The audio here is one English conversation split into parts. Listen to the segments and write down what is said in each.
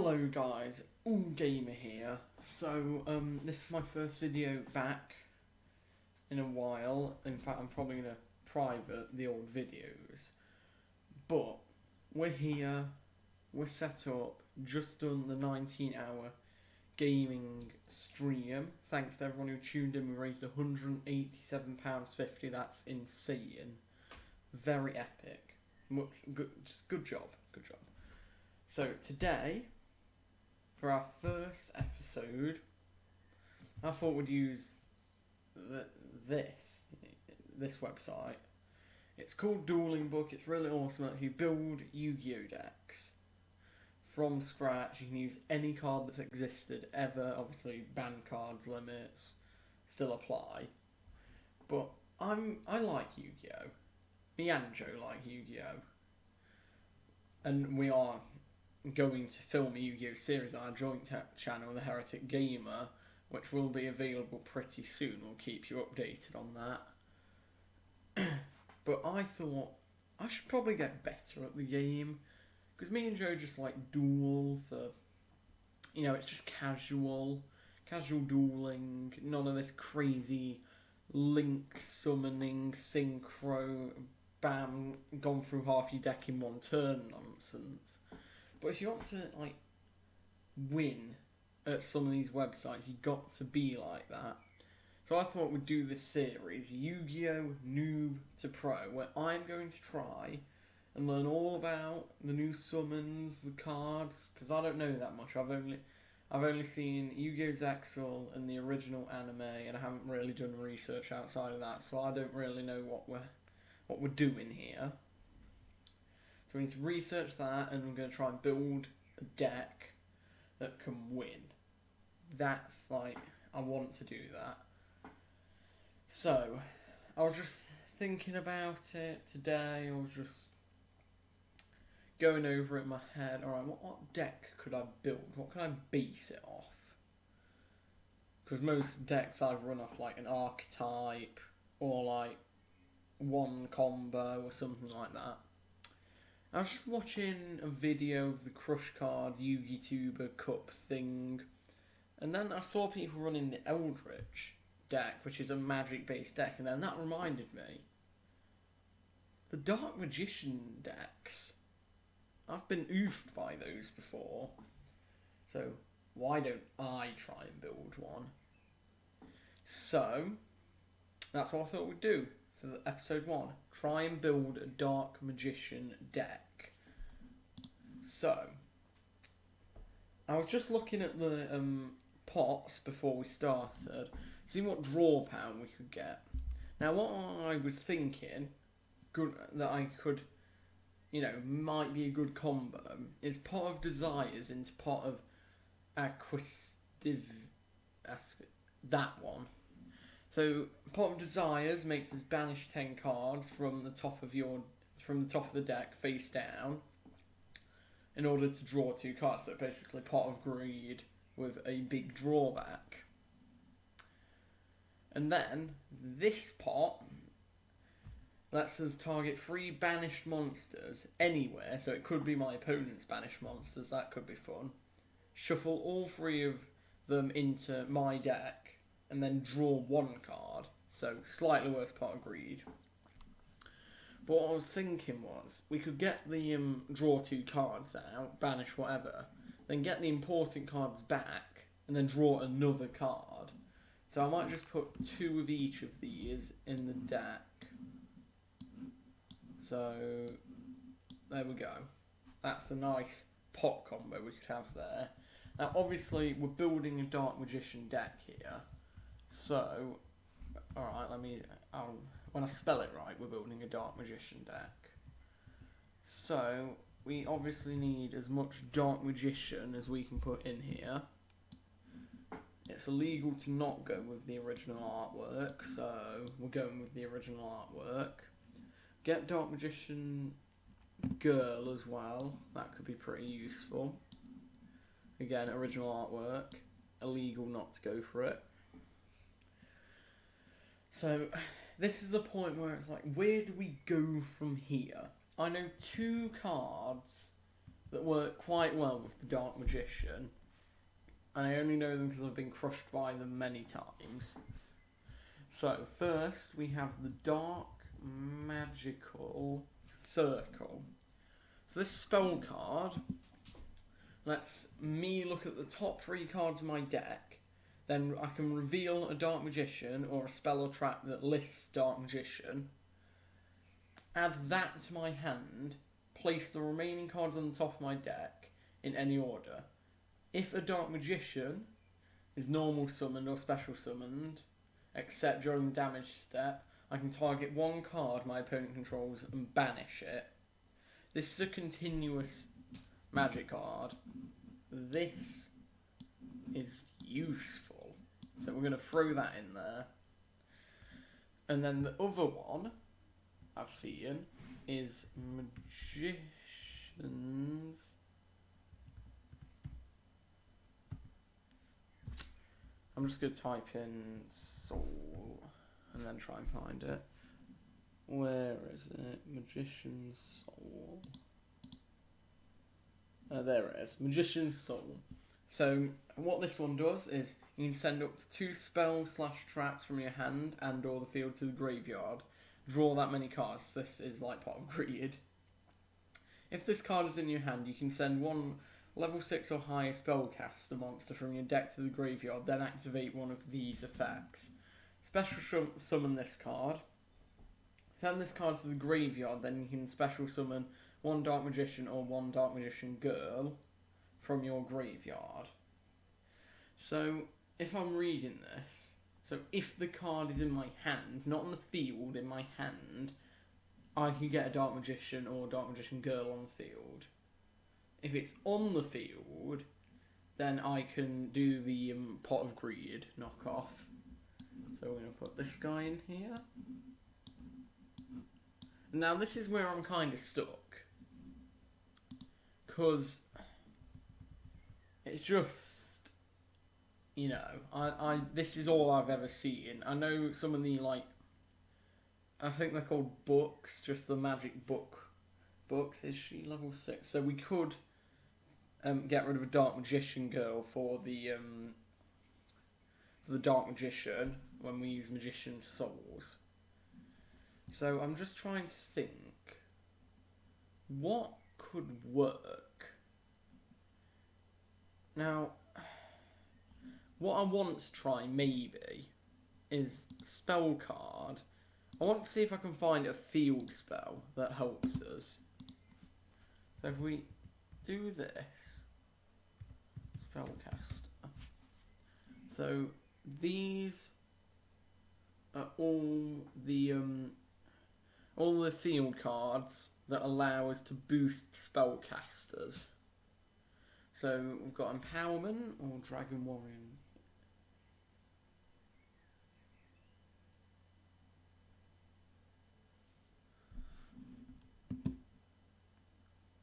Hello guys, Gamer here. So this is my first video back in a while. In fact, I'm probably gonna private the old videos. But we're here, we're set up, just done the 19-hour gaming stream. Thanks to everyone who tuned in. We raised £187.50. That's insane. Very epic. Just good job. So today, for our first episode, I thought we'd use this website. It's called Dueling Book. It's really awesome. It lets you build Yu-Gi-Oh decks from scratch. You can use any card that's existed ever. Obviously, ban cards limits still apply. But I like Yu-Gi-Oh. Me and Joe like Yu-Gi-Oh. And we are going to film a Yu-Gi-Oh series on our joint channel, The Heretic Gamer, which will be available pretty soon. We'll keep you updated on that. But I thought I should probably get better at the game, because me and Joe just like duel for, it's just casual dueling, none of this crazy link summoning, synchro, bam, gone through half your deck in one turn nonsense. But if you want to win at some of these websites, you got to be like that. So I thought we'd do this series, Yu-Gi-Oh! Noob to Pro, where I'm going to try and learn all about the new summons, the cards, because I don't know that much. I've only seen Yu-Gi-Oh! Zexal and the original anime, and I haven't really done research outside of that, so I don't really know what we're doing here. So we need to research that, and I'm going to try and build a deck that can win. That's I want to do that. So, I was just thinking about it today. I was just going over it in my head. Alright, what deck could I build? What can I base it off? Because most decks I've run off an archetype or one combo or something like that. I was just watching a video of the Crush Card Yu-Gi-Tuber Cup thing, and then I saw people running the Eldritch deck, which is a magic based deck, and then that reminded me, the Dark Magician decks, I've been oofed by those before, so why don't I try and build one? So that's what I thought we'd do for episode 1. Try and build a Dark Magician deck. So, I was just looking at the pots before we started, see what draw pound we could get. Now, what I was thinking, that I could, might be a good combo, is Pot of Desires into Pot of Acquisitive. That one. So, Pot of Desires makes us banish 10 cards from the top of the deck face down in order to draw 2 cards. So basically Pot of Greed with a big drawback. And then this pot lets us target 3 banished monsters anywhere, so it could be my opponent's banished monsters, that could be fun. Shuffle all 3 of them into my deck, and then draw 1 card. So, slightly worse Pot of Greed. But what I was thinking was, we could get the draw 2 cards out, banish whatever, then get the important cards back, and then draw another card. So I might just put 2 of each of these in the deck. So, there we go. That's a nice pot combo we could have there. Now, obviously, we're building a Dark Magician deck here. So, alright, when I spell it right, we're building a Dark Magician deck. So, we obviously need as much Dark Magician as we can put in here. It's illegal to not go with the original artwork, so we're going with the original artwork. Get Dark Magician Girl as well, that could be pretty useful. Again, original artwork, illegal not to go for it. So, this is the point where it's where do we go from here? I know 2 cards that work quite well with the Dark Magician. And I only know them because I've been crushed by them many times. So, first we have the Dark Magical Circle. So this spell card lets me look at the top 3 cards of my deck. Then I can reveal a Dark Magician or a spell or trap that lists Dark Magician. Add that to my hand. Place the remaining cards on the top of my deck in any order. If a Dark Magician is normal summoned or special summoned, except during the damage step, I can target one card my opponent controls and banish it. This is a continuous magic card. This is useful. So we're going to throw that in there. And then the other one I've seen is Magicians. I'm just going to type in Soul and then try and find it. Where is it? Magician's Soul. There it is. Magician's Soul. So what this one does is you can send up to 2 spell/traps from your hand and or the field to the graveyard. Draw that many cards. This is like part of Greed. If this card is in your hand, you can send one level 6 or higher spellcaster monster from your deck to the graveyard, then activate one of these effects. Special summon this card. Send this card to the graveyard, then you can special summon one Dark Magician or one Dark Magician girl from your graveyard. So, if I'm reading this, so if the card is in my hand, not on the field, in my hand, I can get a Dark Magician or Dark Magician girl on the field. If it's on the field, then I can do the Pot of Greed knockoff. So we're going to put this guy in here. Now this is where I'm kind of stuck. Because it's just, you know, this is all I've ever seen. I know some of the, like, I think they're called books, just the magic books. Is she level 6? So we could get rid of a Dark Magician girl for the Dark Magician when we use Magician's Souls. So I'm just trying to think what could work. Now, what I want to try maybe is spell card. I want to see if I can find a field spell that helps us. So if we do this, spellcast. So these are all the field cards that allow us to boost spellcasters. So we've got Empowerment or Dragon Warrior.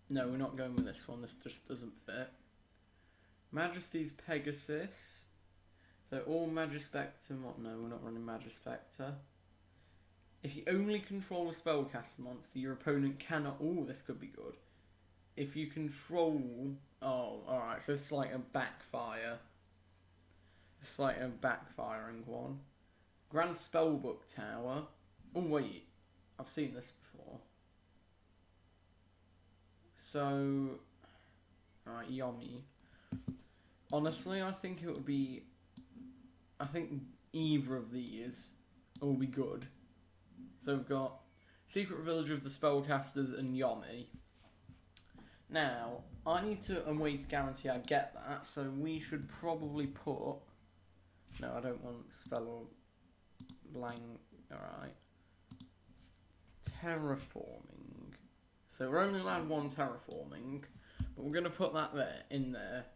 No, we're not going with this one. This just doesn't fit. Majesty's Pegasus. So all Magispector. No, we're not running Magispector. If you only control a spellcaster monster, your opponent cannot. Oh, this could be good. If you control. Oh, alright. So it's like a backfire. It's like a backfiring one. Grand Spellbook Tower. Oh, wait. I've seen this before. So. Alright, Yomi. Honestly, I think it would be. I think either of these will be good. So we've got Secret Village of the Spellcasters and Yomi. Now, I need a way to guarantee I get that, so we should probably put... No, I don't want spell or blank. Alright. Terraforming. So we're only allowed one terraforming, but we're going to put that in there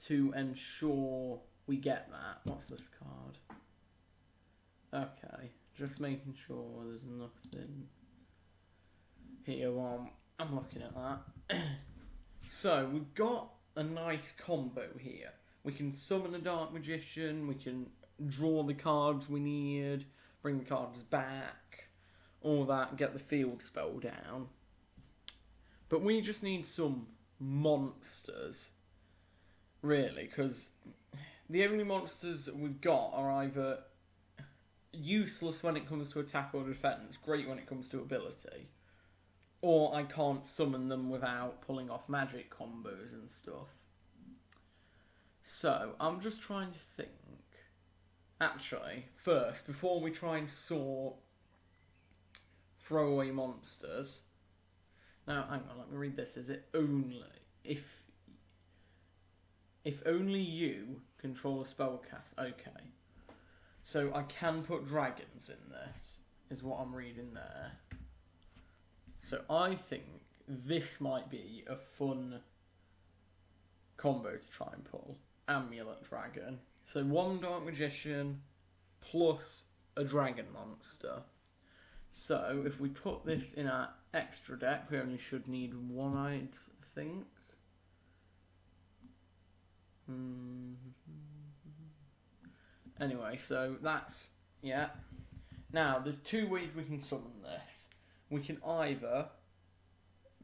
to ensure we get that. What's this card? Okay, just making sure there's nothing here while I'm looking at that. So, we've got a nice combo here. We can summon a Dark Magician, we can draw the cards we need, bring the cards back, all that, get the field spell down. But we just need some monsters, really, because the only monsters that we've got are either useless when it comes to attack or defense, great when it comes to ability, or I can't summon them without pulling off magic combos and stuff. So, I'm just trying to think. Actually, first, before we try and sort throwaway monsters. Now, hang on, let me read this. Is it only if only you control a spellcast? Okay. So I can put dragons in this, is what I'm reading there. So I think this might be a fun combo to try and pull. Amulet Dragon. So 1 Dark Magician plus a dragon monster. So if we put this in our extra deck, we only should need 1, I think. Anyway, so that's, yeah. Now, there's 2 ways we can summon this. We can either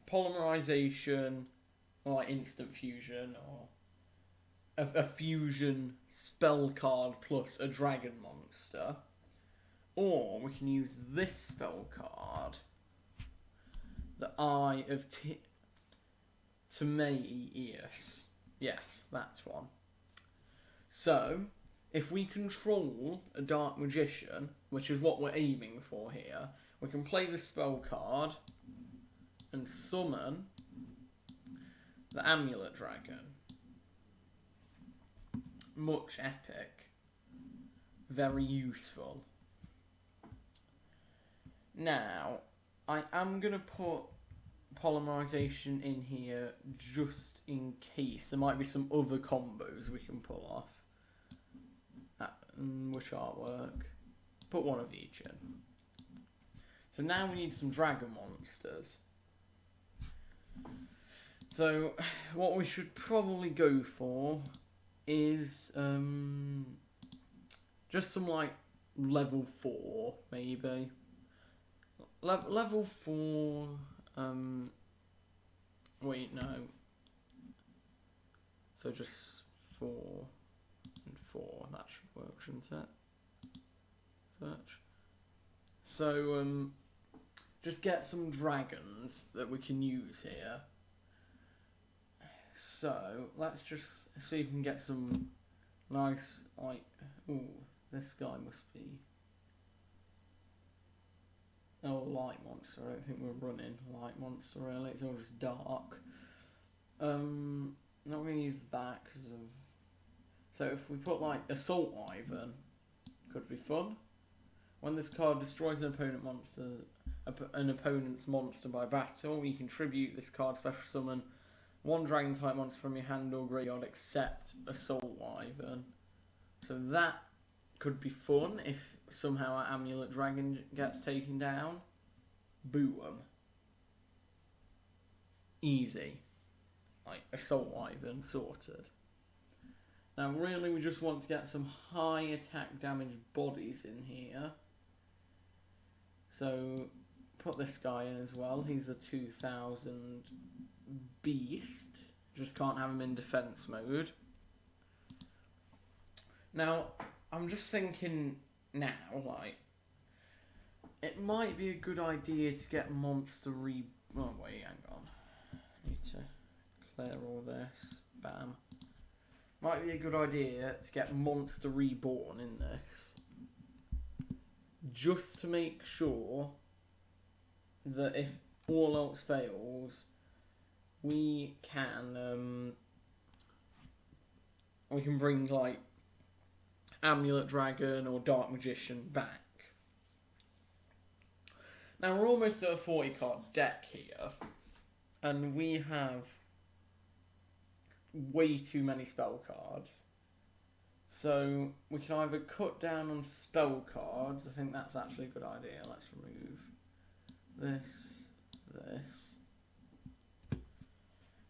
polymerization, or like instant fusion, or a fusion spell card plus a dragon monster. Or we can use this spell card, the Eye of Timaeus. Yes, that's one. So, if we control a Dark Magician, which is what we're aiming for here, we can play the spell card and summon the Amulet Dragon. Much epic. Very useful. Now, I am going to put polymerization in here just in case. There might be some other combos we can pull off. Which artwork? Put one of each in. So now we need some dragon monsters. So what we should probably go for is just some like level 4 maybe. Level 4. Wait, no. So just 4 and 4. That should work, shouldn't it? Search. So just get some dragons that we can use here. So let's just see if we can get some nice, like, ooh, this guy must be. Oh, light monster. I don't think we're running light monster really. It's all just dark. Not going to use that because of. So if we put like Assault Wyvern, could be fun. When this card destroys an opponent's monster by battle, you can tribute this card special summon 1 dragon type monster from your hand or graveyard except Assault Wyvern. So that could be fun if somehow our Amulet Dragon gets taken down. Boom. Easy. Like, Assault Wyvern sorted. Now really we just want to get some high attack damage bodies in here. So put this guy in as well. He's a 2000 beast. Just can't have him in defense mode. Now I'm just thinking now, like, it might be a good idea to get monster oh wait, hang on. I need to clear all this. Bam. Might be a good idea to get Monster Reborn in this. Just to make sure that if all else fails, we can bring like Amulet Dragon or Dark Magician back. Now we're almost at a 40 card deck here, and we have way too many spell cards. So we can either cut down on spell cards. I think that's actually a good idea. Let's remove this.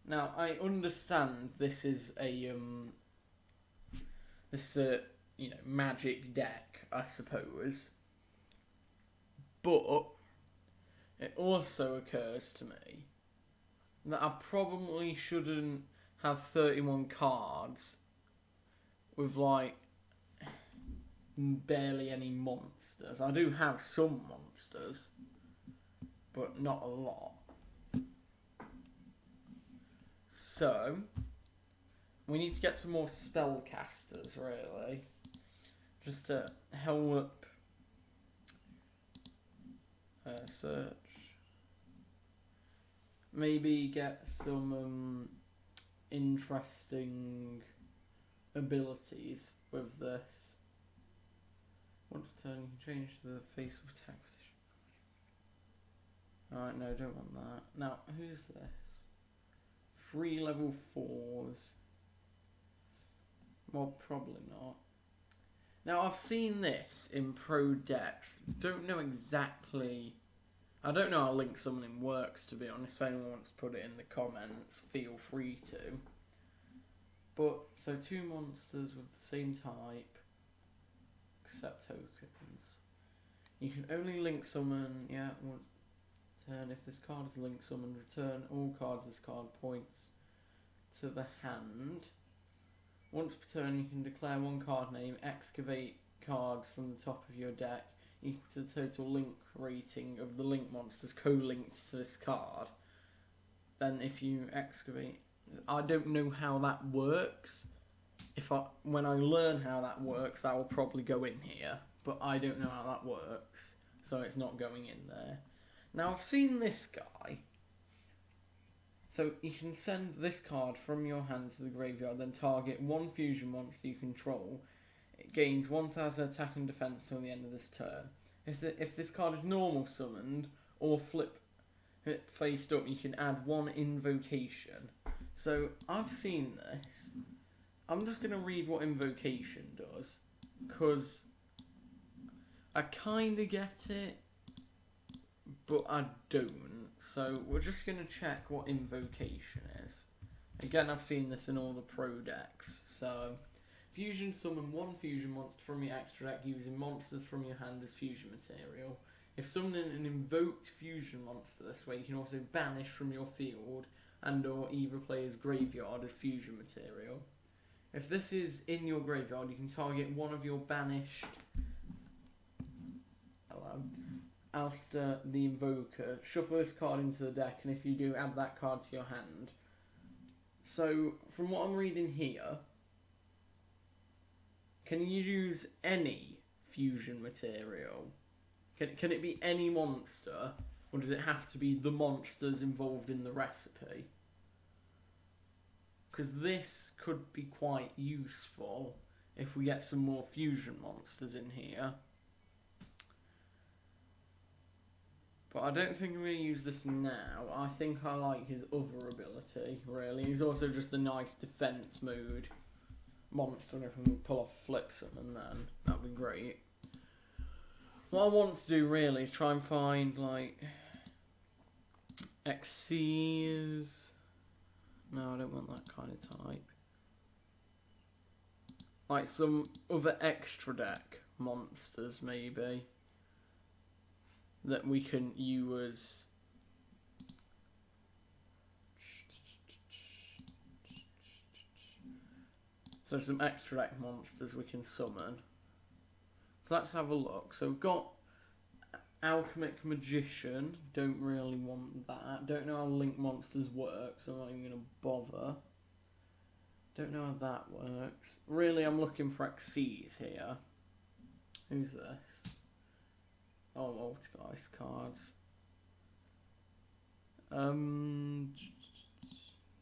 Now I understand this is a magic deck, I suppose. But it also occurs to me that I probably shouldn't have 31 cards with like barely any monsters. I do have some monsters, but not a lot. So we need to get some more spellcasters, really, just to help search. Maybe get some interesting abilities with this. Once per turn, you can change the face of attack position. Alright, no, don't want that. Now, who's this? 3 level 4s. Well, probably not. Now, I've seen this in pro decks. Don't know exactly. I don't know how link summoning works, to be honest. If anyone wants to put it in the comments, feel free to. But, so 2 monsters with the same type, except tokens. You can only link summon, yeah, once per turn. If this card is link summoned, return all cards this card points to the hand. Once per turn, you can declare 1 card name, excavate cards from the top of your deck, equal to the total link rating of the link monsters co-linked to this card. Then if you excavate, I don't know how that works. When I learn how that works, that will probably go in here, but I don't know how that works, so it's not going in there. Now I've seen this guy. So you can send this card from your hand to the graveyard, then target 1 fusion monster you control. It gains 1000 attack and defense till the end of this turn. If this card is normal summoned or flip it faced up, you can add 1 invocation. So I've seen this. I'm just going to read what invocation does, because I kind of get it, but I don't. So we're just going to check what invocation is. Again, I've seen this in all the pro decks. So, fusion summon 1 fusion monster from your extra deck using monsters from your hand as fusion material. If summoning an invoked fusion monster this way, you can also banish from your field and or either player's graveyard as fusion material. If this is in your graveyard, you can target 1 of your banished Alistair the Invoker, shuffle this card into the deck, and if you do, add that card to your hand. So, from what I'm reading here, can you use any fusion material? Can it be any monster, or does it have to be the monsters involved in the recipe? Because this could be quite useful if we get some more fusion monsters in here. But I don't think I'm going to use this now. I think I like his other ability, really. He's also just a nice defense mode monster, and if we can pull off flip summon, then that'd be great. What I want to do, really, is try and find, like, Xyz. No, I don't want that kind of type. Like some other extra deck monsters, maybe, that we can use. So some extra deck monsters we can summon. So let's have a look. So we've got Alchemic Magician. Don't really want that. Don't know how link monsters work, so I'm not even going to bother. Don't know how that works. Really, I'm looking for Xyz here. Who's this? Oh, Multigeist cards.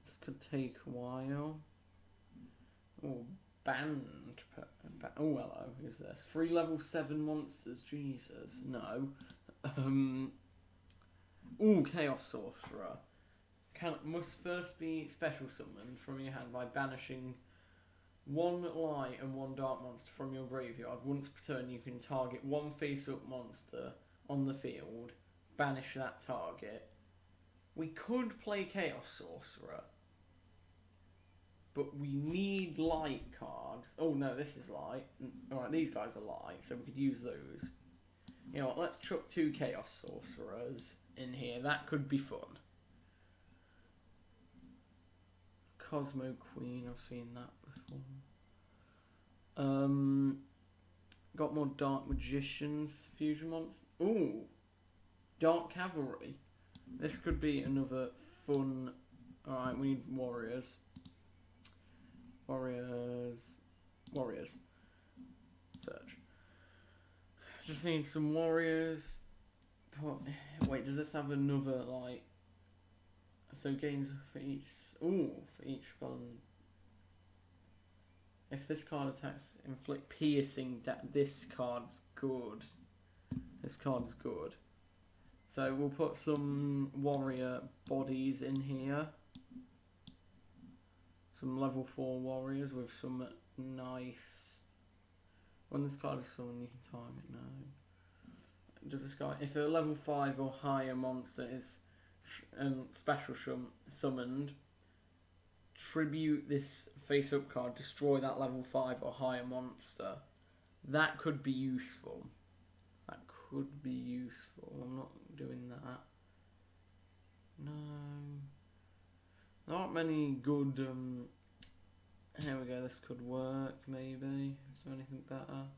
This could take a while. Oh, banned. Oh, hello. Who's this? 3 level 7 monsters. Jesus. No. Ooh, Chaos Sorcerer. Must first be special summoned from your hand by banishing 1 light and 1 dark monster from your graveyard. Once per turn, you can target 1 face-up monster on the field. Banish that target. We could play Chaos Sorcerer, but we need light cards. Oh no, this is light. Alright, these guys are light, so we could use those. You know what, let's chuck 2 Chaos Sorcerers in here. That could be fun. Cosmo Queen, I've seen that before. Got more Dark Magicians, Fusion Monsters. Ooh, Dark Cavalry. This could be another fun. Alright, we need warriors. Warriors. Search. Just need some warriors. Wait, does this have another, like... So gains for each... Ooh, for each spell. If this card attacks, inflict piercing, this card's good. This card's good. So we'll put some warrior bodies in here. Some level 4 warriors with some nice... When this card is summoned, you can time it now. Does this guy... If a level 5 or higher monster is special summoned, tribute this face-up card, destroy that level 5 or higher monster. That could be useful. That could be useful. I'm not doing that. No. There aren't many good... Here we go, this could work, maybe. Is there anything better?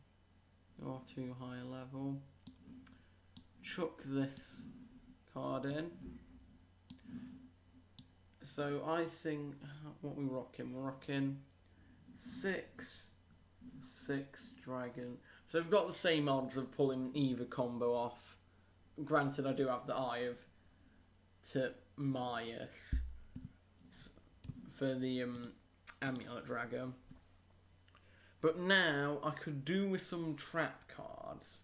Or too high a level. Chuck this card in. So I think... What are we rocking? We're rocking 6 dragon. So we've got the same odds of pulling either combo off. Granted, I do have the Eye of Timaeus for the Amulet Dragon. But now I could do with some trap cards.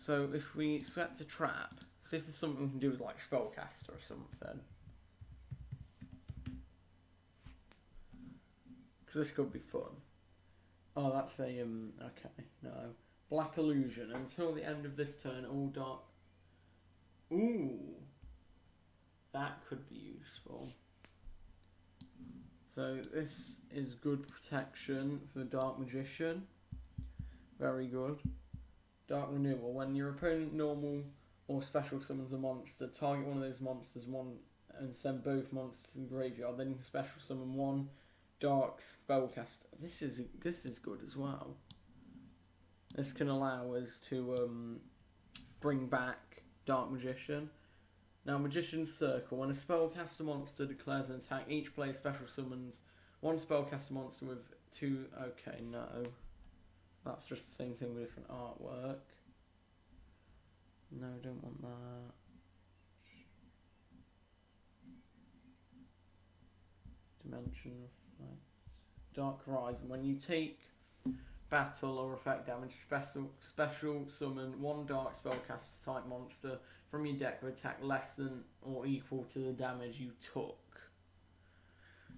So if we select a trap, see if there's something we can do with like Spellcaster or something. Because this could be fun. Oh, that's a, okay, no. Black Illusion. Until the end of this turn, all dark... Ooh! That could be useful. So this is good protection for Dark Magician. Very good. Dark Renewal. When your opponent normal or special summons a monster, target one of those monsters and send both monsters to the graveyard. Then you can special summon one Dark Spellcaster. This is good as well. This can allow us to bring back Dark Magician. Now, Magician's Circle. When a Spellcaster monster declares an attack, each player special summons one Spellcaster monster with 2... Okay, no. That's just the same thing with different artwork. No, I don't want that. Dimension Reflect. Dark Horizon. When you take battle or effect damage, special summon one Dark Spellcaster type monster from your deck with attack less than or equal to the damage you took.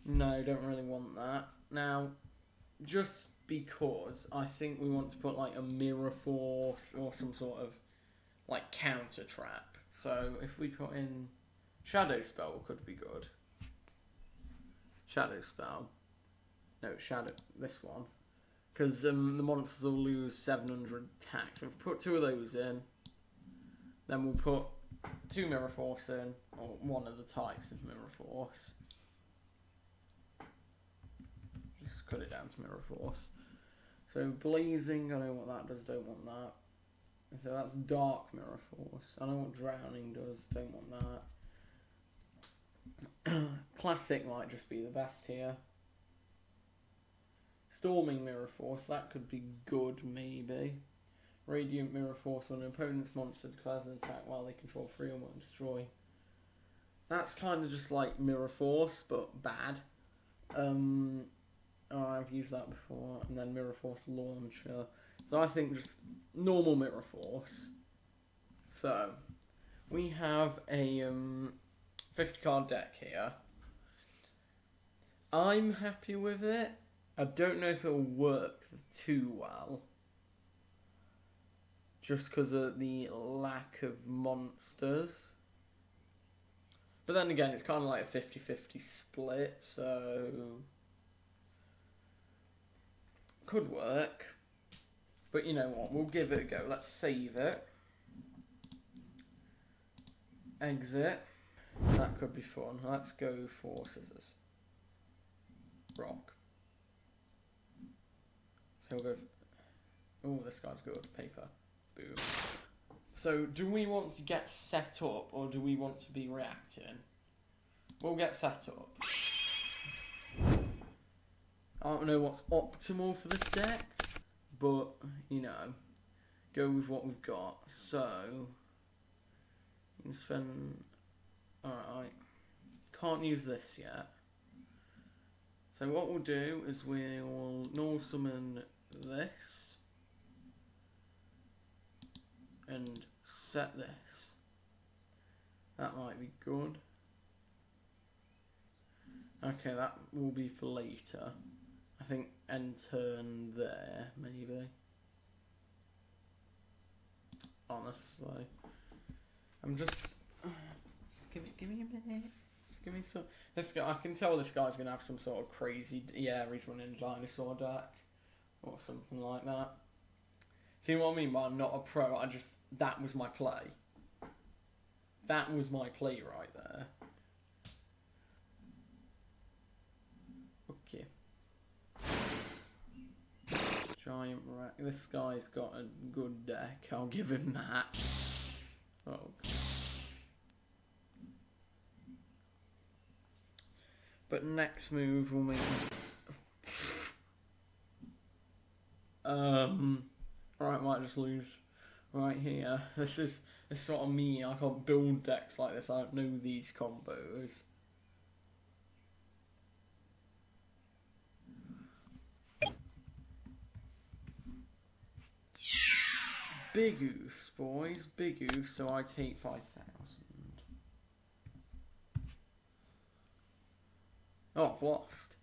No, don't really want that. Now, just because I think we want to put like a Mirror Force or some sort of like counter trap. So if we put in Shadow Spell could be good. Shadow Spell. No, Shadow, this one. Because the monsters will lose 700 attack. So if we put 2 of those in, then we'll put 2 Mirror Force in, or one of the types of Mirror Force. Just cut it down to Mirror Force. So Blazing, I know what that does, don't want that. So that's Dark Mirror Force. I know what Drowning does, don't want that. Classic might just be the best here. Storming Mirror Force, that could be good, maybe. Radiant Mirror Force, when an opponent's monster declares an attack while they control 3 or more, destroy. That's kind of just like Mirror Force, but bad. Oh, I've used that before. And then Mirror Force Launcher. So I think just normal Mirror Force. So, we have a 50 card deck here. I'm happy with it. I don't know if it'll work too well. Just because of the lack of monsters. But then again, it's kind of like a 50-50 split, so... Could work. But you know what, we'll give it a go. Let's save it. Exit. That could be fun. Let's go for scissors. rock. So we'll go. Oh, this guy's good. Paper. Boom. So, do we want to get set up, or do we want to be reacting? We'll get set up. I don't know what's optimal for this deck, but, you know, go with what we've got. So, you can spend... Alright, can't use this yet. So what we'll do is we'll null summon this, and set this. That might be good. Okay, that will be for later. I think end turn there, maybe. Honestly. I'm just... Give me a minute. Give me some... This guy, I can tell this guy's going to have some sort of crazy... Yeah, he's running a dinosaur deck. Or something like that. See what I mean by I'm not a pro? I just... That was my play. That was my play right there. Okay. Giant rack. This guy's got a good deck. I'll give him that. Oh. But next move will make... Right, might just lose right here. This is sort of me. I can't build decks like this. I don't know these combos. Big oofs, boys. Big oofs, so I take 5,000. Oh, I've lost.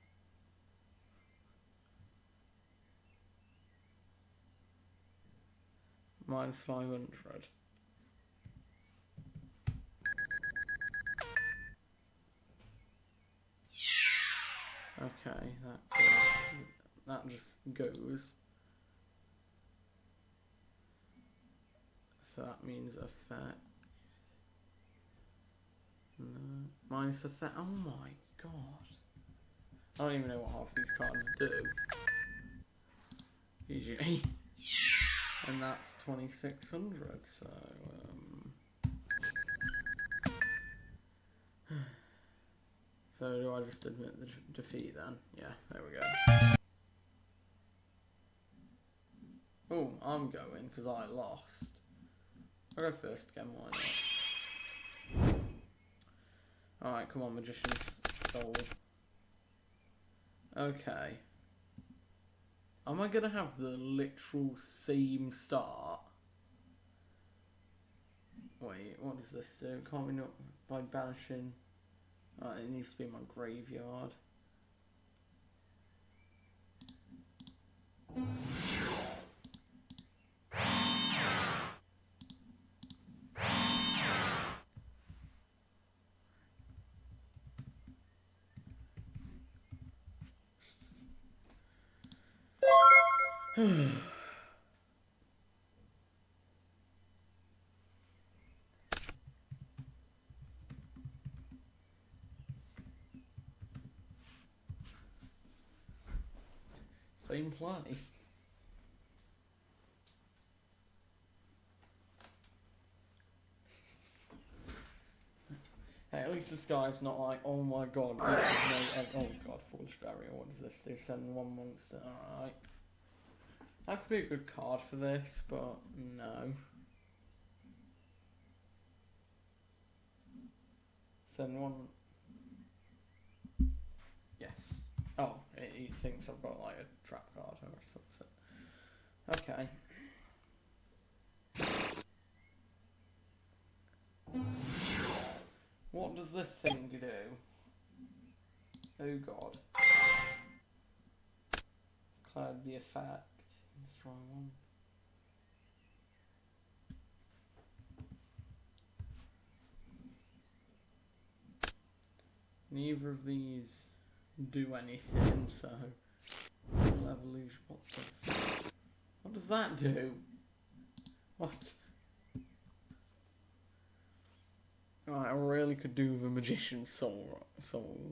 Minus 500. Okay, that just goes. So that means effect. No. Minus a Oh my god. I don't even know what half these cards do. Usually. And that's 2,600, so... So do I just admit the defeat then? Yeah, there we go. Oh, I'm going because I lost. I'll go first again, why not? Alright, come on, Magician's Soul. Okay. Am I gonna have the literal same start? Wait, what does this do? Can't we not by banishing? It needs to be in my graveyard. Same play. Hey, at least this guy's not like, oh my god, oh god, Forged Barrier, what does this do? Send one monster, alright. That could be a good card for this, but no. Send one. Yes. Oh, he thinks I've got like a trap card or something. Okay. What does this thing do? Oh god. Cloud the effect. Destroy one. Neither of these do anything, so evolution. What does that do? What? Right, I really could do the Magician's Soul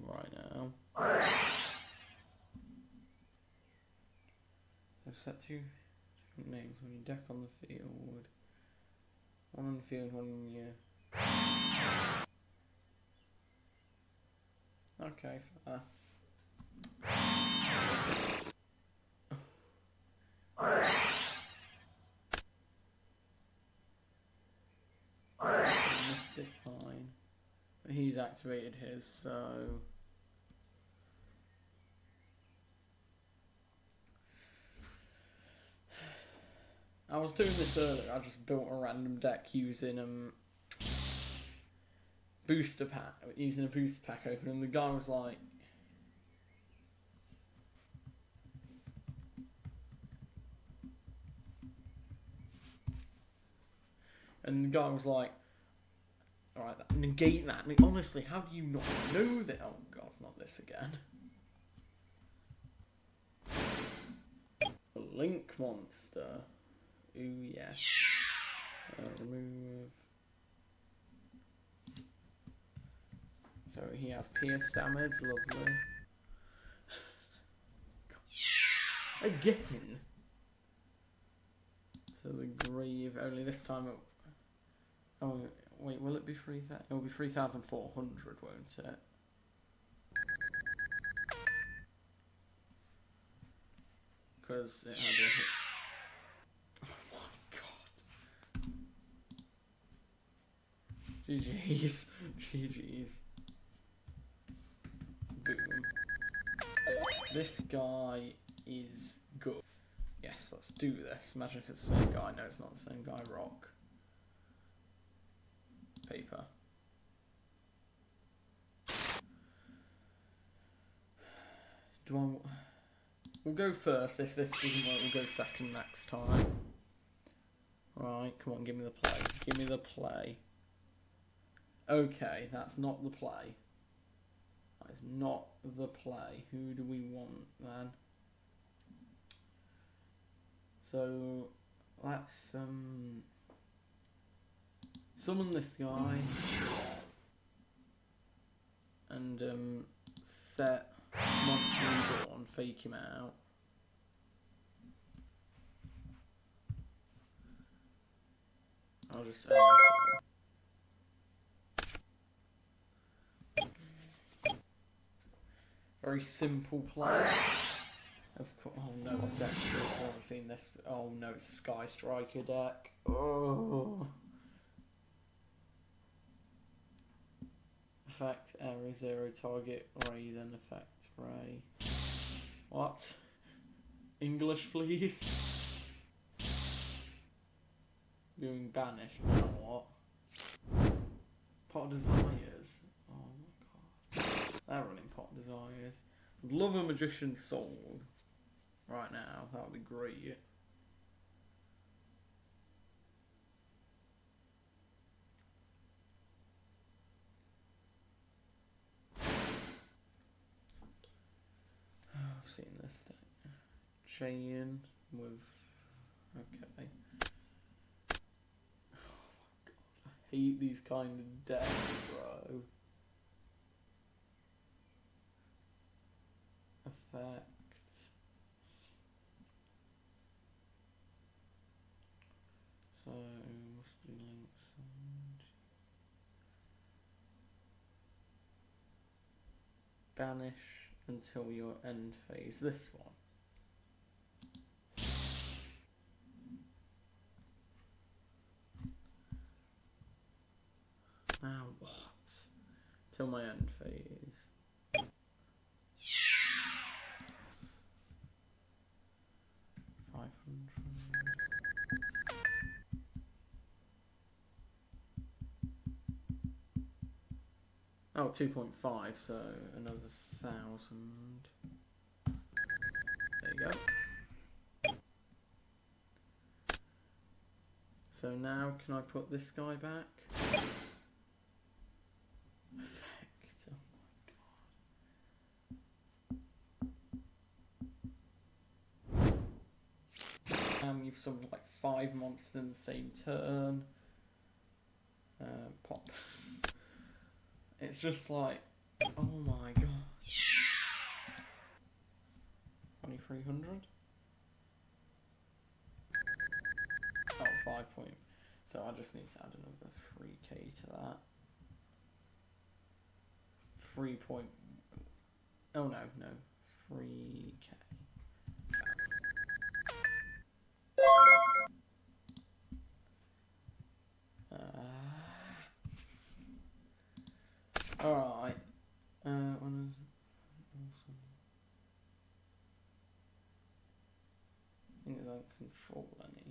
right now. set two different names on your deck on the field. One on the field, one in your... Okay, fair. Mystic, fine. He's activated his, so... I was doing this earlier, I just built a random deck using booster pack, using a booster pack opener, and the guy was like... alright, negate that. I mean, honestly, how do you not know that? Oh god, not this again. Link monster. Ooh, yeah. Remove. So he has pierce damage, lovely. Again! To the grave, only this time it... Oh, wait, will it be 3,000? It'll be 3,400, won't it? Because it had a hit. Oh my god. GG's. GG's. Boom. This guy is good. Yes, let's do this. Imagine if it's the same guy. No, it's not the same guy. Rock. Paper. We'll go first. If this doesn't work, we'll go second next time. Right, come on, give me the play. Give me the play. Okay, that's not the play. That is not the play. Who do we want, then? So, let's, summon this guy. And, set Monster Reborn, fake him out. I'll just end it. Very simple play. Of course. Oh no, I've definitely seen this. Oh no, it's a Sky Striker deck. Oh. Effect area 0 target Ray, then effect Ray. What? English, please. Doing banish. Now what? Pot of Desires. Oh my god. They're running Pot of Desires. I'd love a Magician's Sword right now. That would be great. I've seen this deck. Chain with... Okay. Oh my god. I hate these kind of decks, bro. Effect. So, must be links and... Banish until your end phase. This one. Now what? Till my end phase. 500. Oh, 2.5, so another 1,000. There you go. So now, can I put this guy back? Effect. Oh my god. You've summoned like 5 monsters in the same turn. Pop. It's just like, oh my god. 2,300? 5 point. So I just need to add another 3k to that. 3 point. Oh no, 3k. Alright. Awesome. I think I don't control any.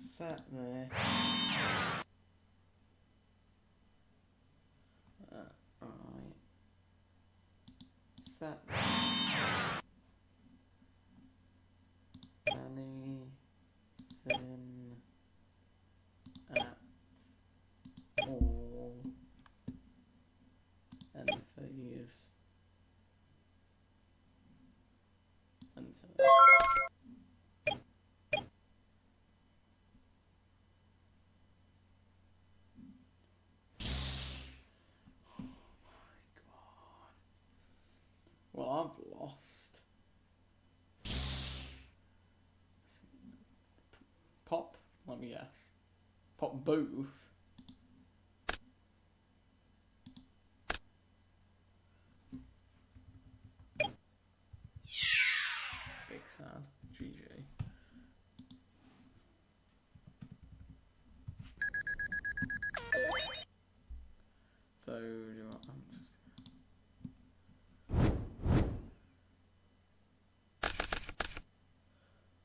Set there. Alright. Set there. Anything at all entities until well, I've lost. Pop, let me guess. Pop booth. Big sad. GG. So, do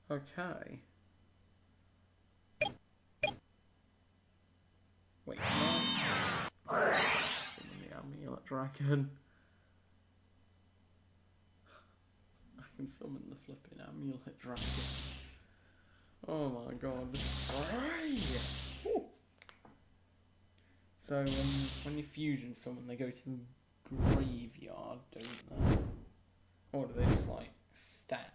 I, okay. Wait, can I summon the amulet dragon? I can summon the flipping amulet dragon. Oh my god. So when you fusion summon, they go to the graveyard, don't they? Or do they just like stack?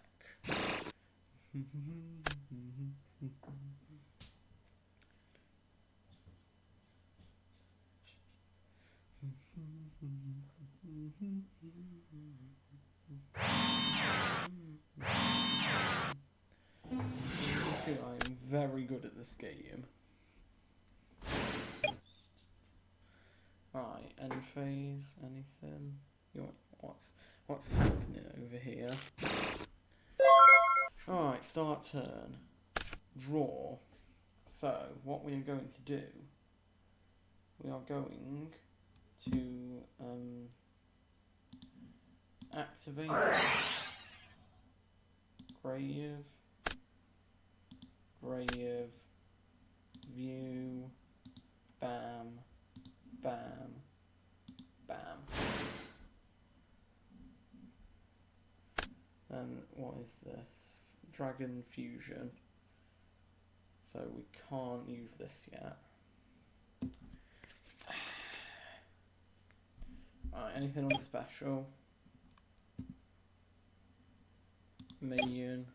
I am very good at this game. Right, end phase, anything? What's happening over here? Alright, start turn. Draw. So, what we are going to do, we are going to activate grave, view, bam, bam, bam. And what is this? Dragon fusion. So we can't use this yet. Alright, anything on special? Minion.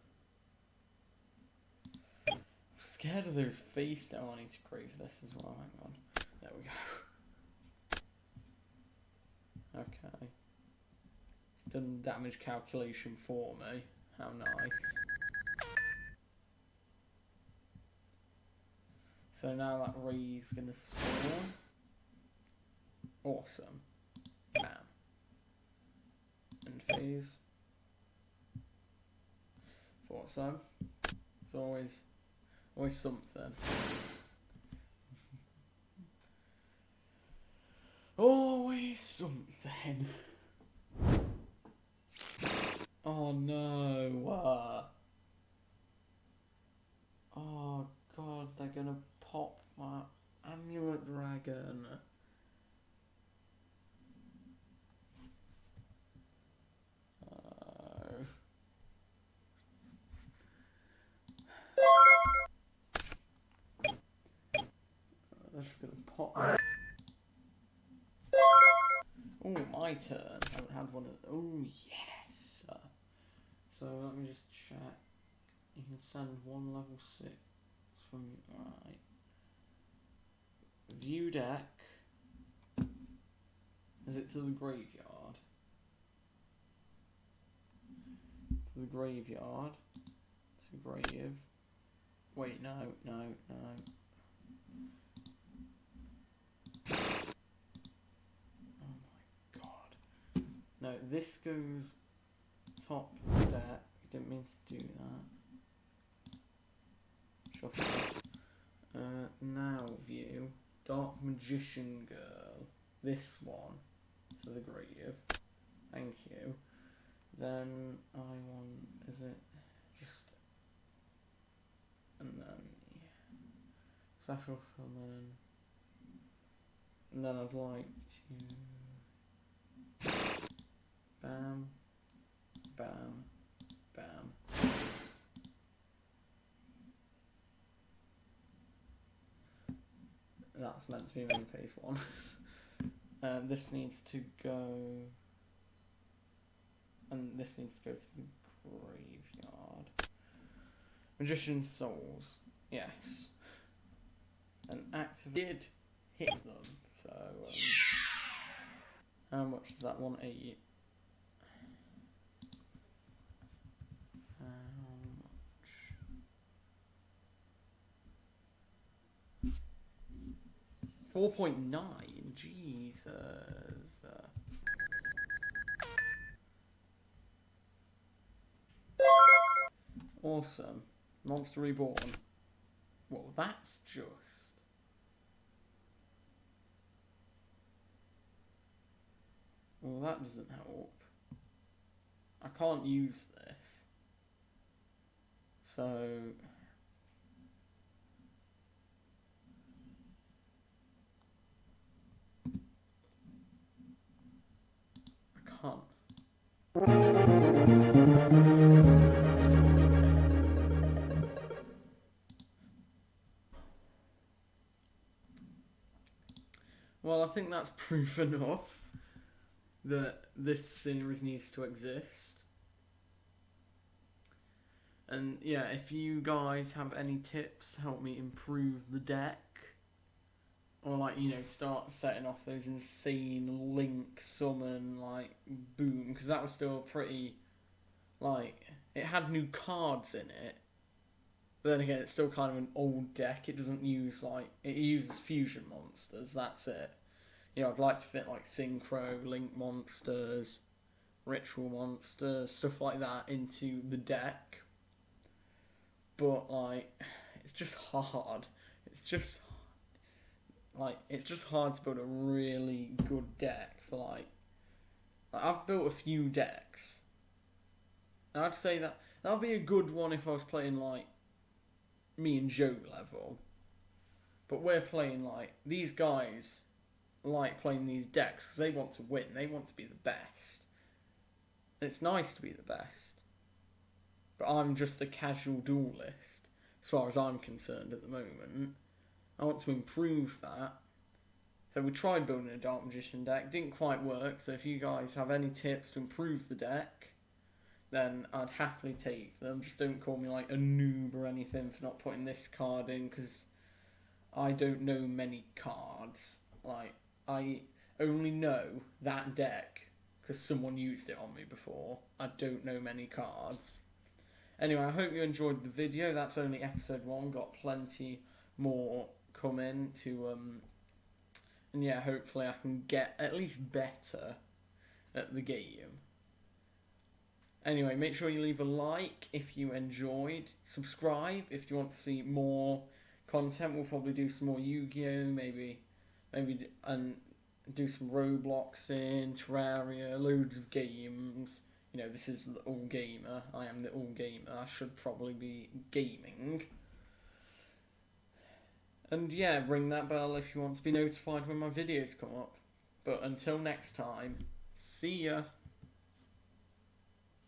I'm scared of those face now. I need to crave this as well. Hang on. There we go. Okay. It's done damage calculation for me. How nice. So now that Ray's gonna spawn. Awesome. Bam. End phase. Thought so. It's always something. Always something. Oh no. Oh god, they're gonna pop my amulet dragon. They're just gonna pop. Oh, my turn. I haven't had one of. Oh yes. So let me just check. You can send one level 6 from right. View deck. Is it to the graveyard? To the graveyard. To grave. Wait, no. Oh my god. No, this goes top deck. Didn't mean to do that. Shuffle. Now view. Dark Magician Girl. This one. To the grave. Thank you. Then I want, is it just, and then special summon, and then I'd like to bam, bam, bam. That's meant to be main phase 1. This needs to go. And this needs to go to the graveyard. Magician's Souls. Yes. And activate. Did hit them. So, how much is that? 180. How much? 4.9. Jesus. Awesome. Monster Reborn. Well, that's just... Well, that doesn't help. I can't use this. So... I can't. Well, I think that's proof enough that this series needs to exist. And yeah, if you guys have any tips to help me improve the deck, or like, you know, start setting off those insane link summon, like, boom, because that was still pretty, like, it had new cards in it. But then again, it's still kind of an old deck. It doesn't use, like, it uses fusion monsters, that's it. You know, I'd like to fit, like, Synchro, Link monsters, Ritual monsters, stuff like that into the deck. But, like, it's just hard. It's just, like, it's just hard to build a really good deck for, like I've built a few decks. And I'd say that would be a good one if I was playing, like, me and Joe level. But we're playing, like, these guys like playing these decks because they want to win. They want to be the best. And it's nice to be the best. But I'm just a casual duelist, as far as I'm concerned at the moment. I want to improve that. So we tried building a Dark Magician deck. Didn't quite work. So if you guys have any tips to improve the deck, then I'd happily take them. Just don't call me like a noob or anything for not putting this card in, because I don't know many cards. Like, I only know that deck because someone used it on me before. I don't know many cards. Anyway, I hope you enjoyed the video. That's only episode 1. Got plenty more coming to, and yeah, hopefully I can get at least better at the game. Anyway, make sure you leave a like if you enjoyed. Subscribe if you want to see more content. We'll probably do some more Yu-Gi-Oh! Maybe, and do some Roblox in Terraria, loads of games. You know, this is the All Gamer. I am the All Gamer. I should probably be gaming. And yeah, ring that bell if you want to be notified when my videos come up. But until next time, see ya.